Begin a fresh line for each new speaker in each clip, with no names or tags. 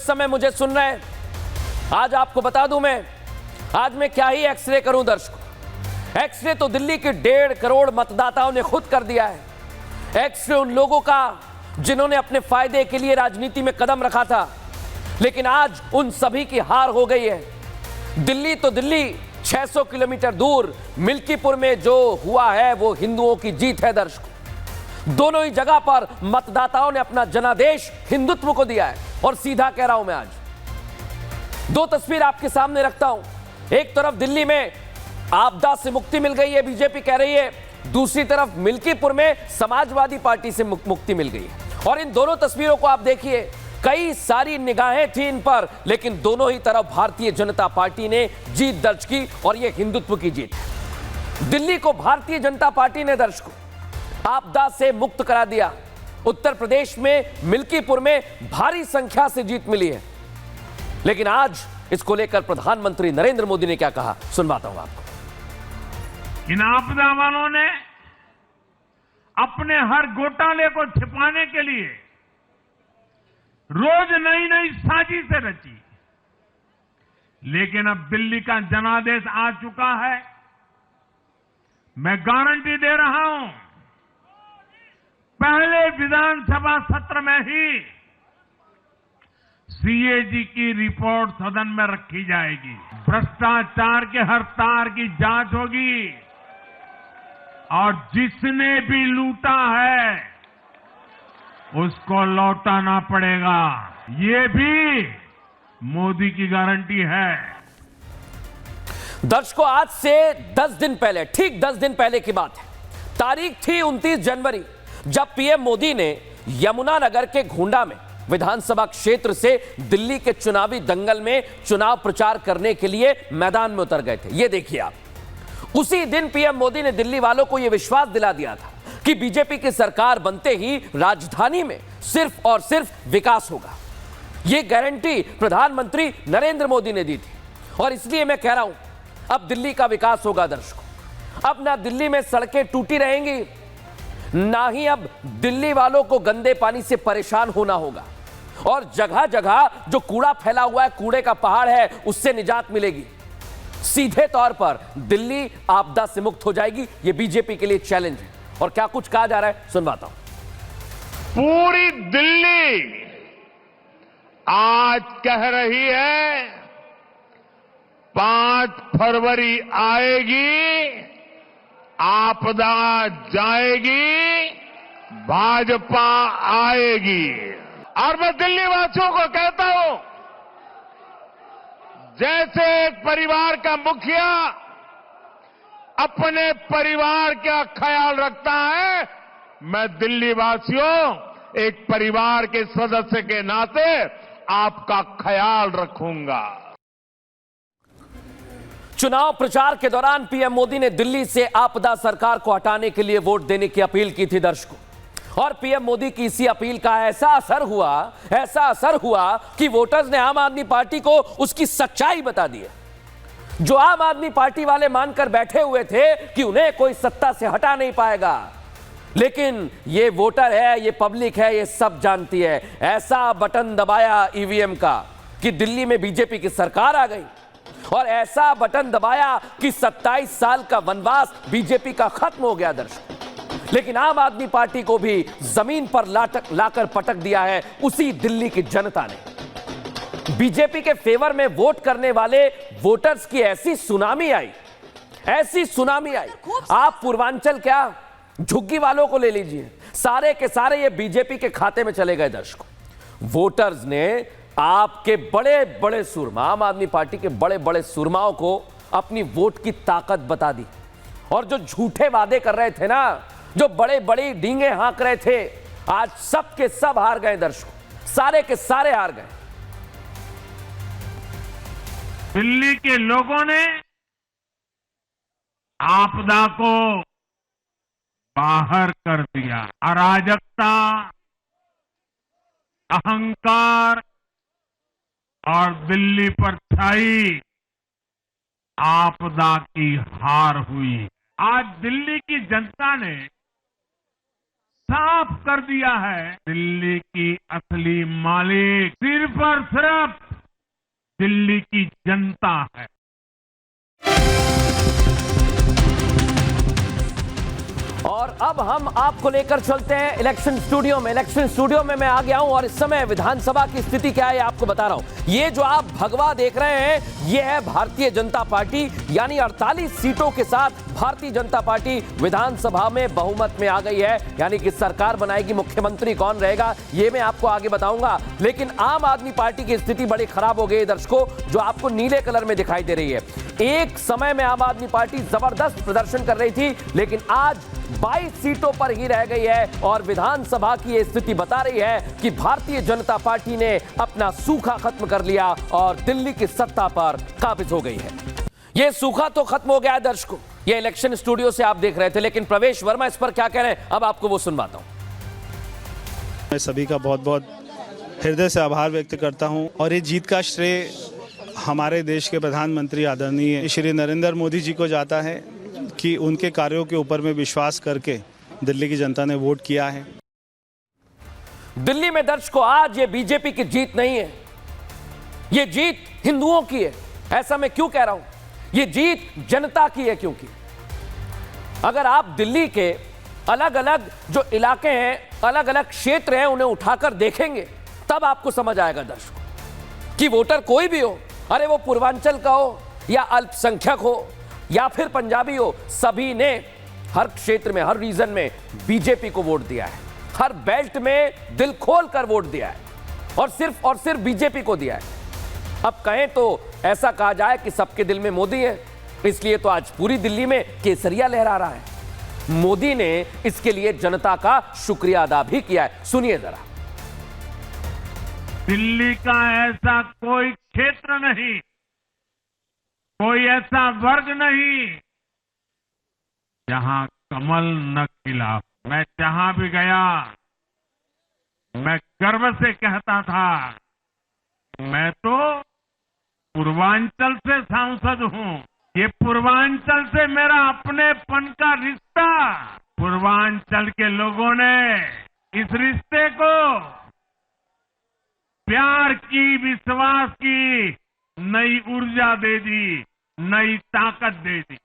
इस समय मुझे सुन रहे हैं, आज आपको बता दूं आज मैं क्या ही एक्सरे करूं दर्शकों। एक्सरे तो दिल्ली के 1.5 करोड़ मतदाताओं ने खुद कर दिया है। एक्सरे उन लोगों का जिन्होंने अपने फायदे के लिए राजनीति में कदम रखा था, लेकिन आज उन सभी की हार हो गई है। दिल्ली तो दिल्ली, 600 किलोमीटर दूर मिल्कीपुर में जो हुआ है वो हिंदुओं की जीत है दर्शकों। दोनों ही जगह पर मतदाताओं ने अपना जनादेश हिंदुत्व को दिया है। और सीधा कह रहा हूं मैं, आज दो तस्वीर आपके सामने रखता हूं। एक तरफ दिल्ली में आपदा से मुक्ति मिल गई है, बीजेपी कह रही है, दूसरी तरफ मिल्कीपुर में समाजवादी पार्टी से मुक्ति मिल गई है। और इन दोनों तस्वीरों को आप देखिए, कई सारी निगाहें थी इन पर, लेकिन दोनों ही तरफ भारतीय जनता पार्टी ने जीत दर्ज की और यह हिंदुत्व की जीत है। दिल्ली को भारतीय जनता पार्टी ने दर्शकों आपदा से मुक्त करा दिया। उत्तर प्रदेश में मिल्कीपुर में भारी संख्या से जीत मिली है। लेकिन आज इसको लेकर प्रधानमंत्री नरेंद्र मोदी ने क्या कहा, सुनवाता हूं आपको।
इन आपदा वालों ने अपने हर घोटाले को छिपाने के लिए रोज नई नई साजिशें रची, लेकिन अब दिल्ली का जनादेश आ चुका है। मैं गारंटी दे रहा हूं, पहले विधानसभा सत्र में ही सीएजी की रिपोर्ट सदन में रखी जाएगी। भ्रष्टाचार के हर तार की जांच होगी और जिसने भी लूटा है उसको लौटाना पड़ेगा। ये भी मोदी की गारंटी है।
दर्शकों, आज से 10 दिन पहले, ठीक 10 दिन पहले की बात है, तारीख थी 29 जनवरी, जब पीएम मोदी ने यमुनानगर के घोंडा में विधानसभा क्षेत्र से दिल्ली के चुनावी दंगल में चुनाव प्रचार करने के लिए मैदान में उतर गए थे। यह देखिए आप, उसी दिन पीएम मोदी ने दिल्ली वालों को यह विश्वास दिला दिया था कि बीजेपी की सरकार बनते ही राजधानी में सिर्फ और सिर्फ विकास होगा। यह गारंटी प्रधानमंत्री नरेंद्र मोदी ने दी थी। और इसलिए मैं कह रहा हूं, अब दिल्ली का विकास होगा दर्शकों। अब ना दिल्ली में सड़कें टूटी रहेंगी, ना ही अब दिल्ली वालों को गंदे पानी से परेशान होना होगा। और जगह जगह जो कूड़ा फैला हुआ है, कूड़े का पहाड़ है, उससे निजात मिलेगी। सीधे तौर पर दिल्ली आपदा से मुक्त हो जाएगी। यह बीजेपी के लिए चैलेंज है। और क्या कुछ कहा जा रहा है, सुनवाता हूं।
पूरी दिल्ली आज कह रही है 5 फरवरी आएगी, आपदा जाएगी, भाजपा आएगी। और मैं दिल्ली वासियों को कहता हूं, जैसे एक परिवार का मुखिया अपने परिवार का ख्याल रखता है, मैं दिल्ली वासियों एक परिवार के सदस्य के नाते आपका ख्याल रखूंगा।
चुनाव प्रचार के दौरान पीएम मोदी ने दिल्ली से आपदा सरकार को हटाने के लिए वोट देने की अपील की थी दर्शकों। और पीएम मोदी की इसी अपील का ऐसा असर हुआ कि वोटर्स ने आम आदमी पार्टी को उसकी सच्चाई बता दी है। जो आम आदमी पार्टी वाले मानकर बैठे हुए थे कि उन्हें कोई सत्ता से हटा नहीं पाएगा, लेकिन ये वोटर है, ये पब्लिक है, ये सब जानती है। ऐसा बटन दबाया ईवीएम का कि दिल्ली में बीजेपी की सरकार आ गई, और ऐसा बटन दबाया कि 27 साल का वनवास बीजेपी का खत्म हो गया दर्शक। लेकिन आम आदमी पार्टी को भी जमीन पर लाकर पटक दिया है उसी दिल्ली की जनता ने। बीजेपी के फेवर में वोट करने वाले वोटर्स की ऐसी सुनामी आई। आप पूर्वांचल क्या, झुग्गी वालों को ले लीजिए, सारे के सारे ये बीजेपी के खाते में चले गए दर्शकों। वोटर्स ने आपके बड़े बड़े सुरमा, आम आदमी पार्टी के बड़े बड़े सुरमाओं को अपनी वोट की ताकत बता दी। और जो झूठे वादे कर रहे थे ना, जो बड़े बड़ी डींगे हाँक रहे थे, आज सब के सब हार गए दर्शकों, सारे के सारे हार गए।
दिल्ली के लोगों ने आपदा को बाहर कर दिया। अराजकता, अहंकार और दिल्ली पर छाई आपदा की हार हुई। आज दिल्ली की जनता ने साफ कर दिया है, दिल्ली की असली मालिक सिर्फ और सिर्फ दिल्ली की जनता है।
और अब हम आपको लेकर चलते हैं इलेक्शन स्टूडियो में। इलेक्शन स्टूडियो में मैं आ गया हूं और इस समय विधानसभा की स्थिति क्या है आपको बता रहा हूं। ये जो आप भगवा देख रहे हैं ये है भारतीय जनता पार्टी, यानी 48 सीटों के साथ भारतीय जनता पार्टी विधानसभा में बहुमत में आ गई है, यानी कि सरकार बनाएगी। मुख्यमंत्री कौन रहेगा ये मैं आपको आगे बताऊंगा। लेकिन आम आदमी पार्टी की स्थिति बड़ी खराब हो गई है दर्शकों, जो आपको नीले कलर में दिखाई दे रही है। एक समय में आम आदमी पार्टी जबरदस्त प्रदर्शन कर रही थी, लेकिन आज 22 सीटों पर ही रह गई है और विधानसभा की ये स्थिति बता रही है कि भारतीय जनता पार्टी ने अपना सूखा खत्म कर लिया और दिल्ली की सत्ता पर काबिज हो गई है। ये सूखा तो खत्म हो गया है दर्शकों, ये इलेक्शन स्टूडियो से आप देख रहे थे, लेकिन प्रवेश वर्मा इस पर क्या कह रहे हैं अब आपको वो सुनवाता हूं।
मैं सभी का बहुत बहुत हृदय से आभार व्यक्त करता हूं और ये जीत का श्रेय हमारे देश के प्रधानमंत्री आदरणीय श्री नरेंद्र मोदी जी को जाता है कि उनके कार्यों के ऊपर में विश्वास करके दिल्ली की जनता ने वोट किया है।
दिल्ली में दर्शकों आज ये बीजेपी की जीत नहीं है, ये जीत हिंदुओं की है। ऐसा मैं क्यों कह रहा हूं, ये जीत जनता की है, क्योंकि अगर आप दिल्ली के अलग अलग जो इलाके हैं, अलग अलग क्षेत्र हैं, उन्हें उठाकर देखेंगे तब आपको समझ आएगा दर्शकों कि वोटर कोई भी हो, अरे वो पूर्वांचल का हो या अल्पसंख्यक हो या फिर पंजाबी हो, सभी ने हर क्षेत्र में, हर रीजन में बीजेपी को वोट दिया है। हर बेल्ट में दिल खोल कर वोट दिया है और सिर्फ बीजेपी को दिया है। अब कहें तो ऐसा कहा जाए कि सबके दिल में मोदी है, इसलिए तो आज पूरी दिल्ली में केसरिया लहरा रहा है। मोदी ने इसके लिए जनता का शुक्रिया अदा भी किया है। सुनिए जरा।
दिल्ली का ऐसा कोई क्षेत्र नहीं, कोई ऐसा वर्ग नहीं जहां कमल न खिला। मैं जहां भी गया मैं गर्व से कहता था मैं तो पूर्वांचल से सांसद हूं। ये पूर्वांचल से मेरा अपनेपन का रिश्ता, पूर्वांचल के लोगों ने इस रिश्ते को प्यार की, विश्वास की नई ऊर्जा दे दी, नई ताकत दे दी।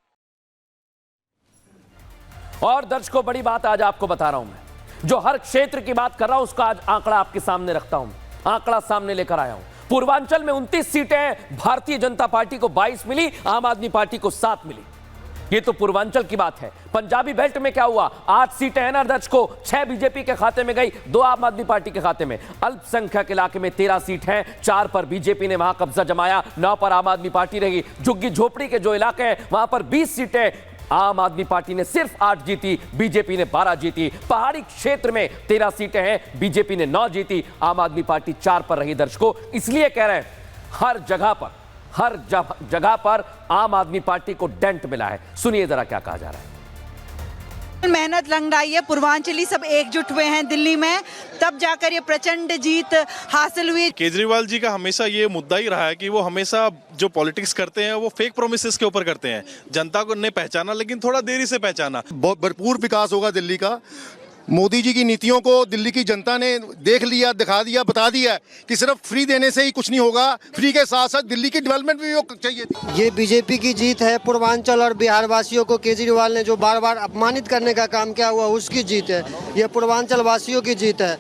और दर्शकों बड़ी बात आज आपको बता रहा हूं मैं, जो हर क्षेत्र की बात कर रहा हूं उसका आज आंकड़ा आपके सामने रखता हूं, आंकड़ा सामने लेकर आया हूं। पूर्वांचल में 29 सीटें भारतीय जनता पार्टी को 22 मिली, आम आदमी पार्टी को 7 मिली। ये तो पूर्वांचल की बात है। पंजाबी बेल्ट में क्या हुआ, 8 सीटें हैं ना दर्शकों, 6 बीजेपी के खाते में गई, 2 आम आदमी पार्टी के खाते में। अल्पसंख्यक इलाके में 13 सीट हैं, 4 पर बीजेपी ने वहां कब्जा जमाया, 9 पर आम आदमी पार्टी रही। झुग्गी झोपड़ी के जो इलाके हैं वहां पर 20 सीटें आम आदमी पार्टी ने सिर्फ 8 जीती, बीजेपी ने 12 जीती। पहाड़ी क्षेत्र में 13 सीटें हैं, बीजेपी ने 9 जीती, आम आदमी पार्टी 4 पर रही। दर्शकों इसलिए कह रहे हैं हर जगह पर आम आदमी पार्टी को डेंट मिला है। सुनिए जरा क्या कहा जा रहा है।
मेहनत रंगदाई है, पूर्वांचली सब एकजुट हुए हैं दिल्ली में, तब जाकर ये प्रचंड जीत हासिल हुई।
केजरीवाल जी का हमेशा ये मुद्दा ही रहा है कि वो हमेशा जो पॉलिटिक्स करते हैं वो फेक प्रोमिसेस के ऊपर करते हैं। जनता को ने पहचाना लेकिन थोड़ा देरी से पहचाना।
बहुत भरपूर विकास होगा दिल्ली का। मोदी जी की नीतियों को दिल्ली की जनता ने देख लिया, दिखा दिया, बता दिया कि सिर्फ फ्री देने से ही कुछ नहीं होगा, फ्री के साथ साथ दिल्ली की डेवलपमेंट भी चाहिए।
ये बीजेपी की जीत है। पूर्वांचल और बिहार वासियों को केजरीवाल ने जो बार बार अपमानित करने का काम किया हुआ उसकी जीत है। ये पूर्वांचल वासियों की जीत है।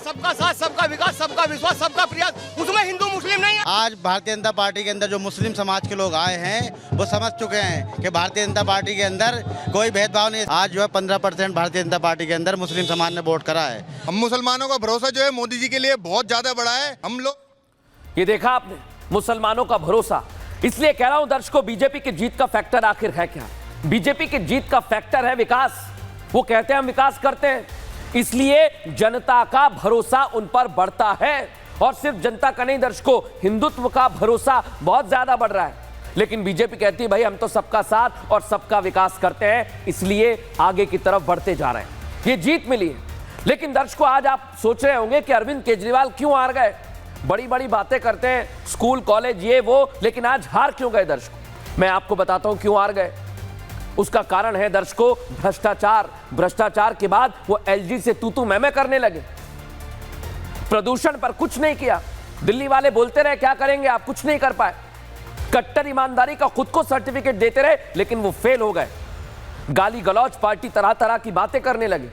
सबका साथ, सबका विकास, सबका विश्वास, सबका प्रयास, उसमें हिंदू मुस्लिम नहीं है।
आज भारतीय जनता पार्टी के अंदर जो मुस्लिम समाज के लोग आए हैं वो समझ चुके हैं कि भारतीय जनता पार्टी के अंदर कोई भेदभाव नहीं। आज जो है 15% भारतीय जनता पार्टी के अंदर मुस्लिम समाज ने वोट करा है।
हम मुसलमानों का भरोसा जो है मोदी जी के लिए बहुत ज्यादा बड़ा है। हम लोग
ये देखा आपने, मुसलमानों का भरोसा। इसलिए कह रहा हूं दर्शकों, बीजेपी की जीत का फैक्टर आखिर है क्या? बीजेपी की जीत का फैक्टर है विकास। वो कहते हैं हम विकास करते हैं, इसलिए जनता का भरोसा उन पर बढ़ता है। और सिर्फ जनता का नहीं दर्शकों, हिंदुत्व का भरोसा बहुत ज्यादा बढ़ रहा है। लेकिन बीजेपी कहती है भाई हम तो सबका साथ और सबका विकास करते हैं, इसलिए आगे की तरफ बढ़ते जा रहे हैं। ये जीत मिली है। लेकिन दर्शकों आज आप सोच रहे होंगे कि अरविंद केजरीवाल क्यों हार गए? बड़ी बड़ी बातें करते हैं, स्कूल कॉलेज ये वो, लेकिन आज हार क्यों गए? दर्शकों मैं आपको बताता हूं क्यों हार गए। उसका कारण है दर्शकों भ्रष्टाचार। भ्रष्टाचार के बाद वो एलजी से तू मैं करने लगे। प्रदूषण पर कुछ नहीं किया। दिल्ली वाले बोलते रहे क्या करेंगे, आप कुछ नहीं कर पाए। कट्टर ईमानदारी का खुद को सर्टिफिकेट देते रहे लेकिन वो फेल हो गए। गाली गलौज पार्टी तरह तरह की बातें करने लगी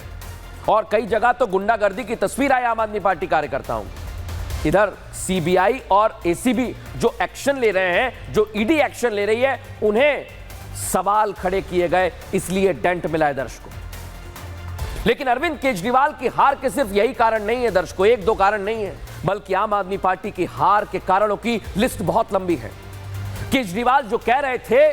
और कई जगह तो गुंडागर्दी की तस्वीर आई आम आदमी पार्टी कार्यकर्ताओं। इधर सीबीआई और एसीबी जो एक्शन ले रहे हैं, जो ईडी एक्शन ले रही है, उन्हें सवाल खड़े किए गए, इसलिए डेंट मिला है दर्शकों। लेकिन अरविंद केजरीवाल की हार के सिर्फ यही कारण नहीं है दर्शकों, एक दो कारण नहीं है, बल्कि आम आदमी पार्टी की हार के कारणों की लिस्ट बहुत लंबी है। केजरीवाल जो कह रहे थे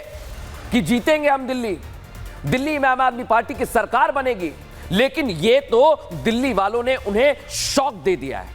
कि जीतेंगे हम दिल्ली में आम आदमी पार्टी की सरकार बनेगी, लेकिन ये तो दिल्ली वालों ने उन्हें शॉक दे दिया है।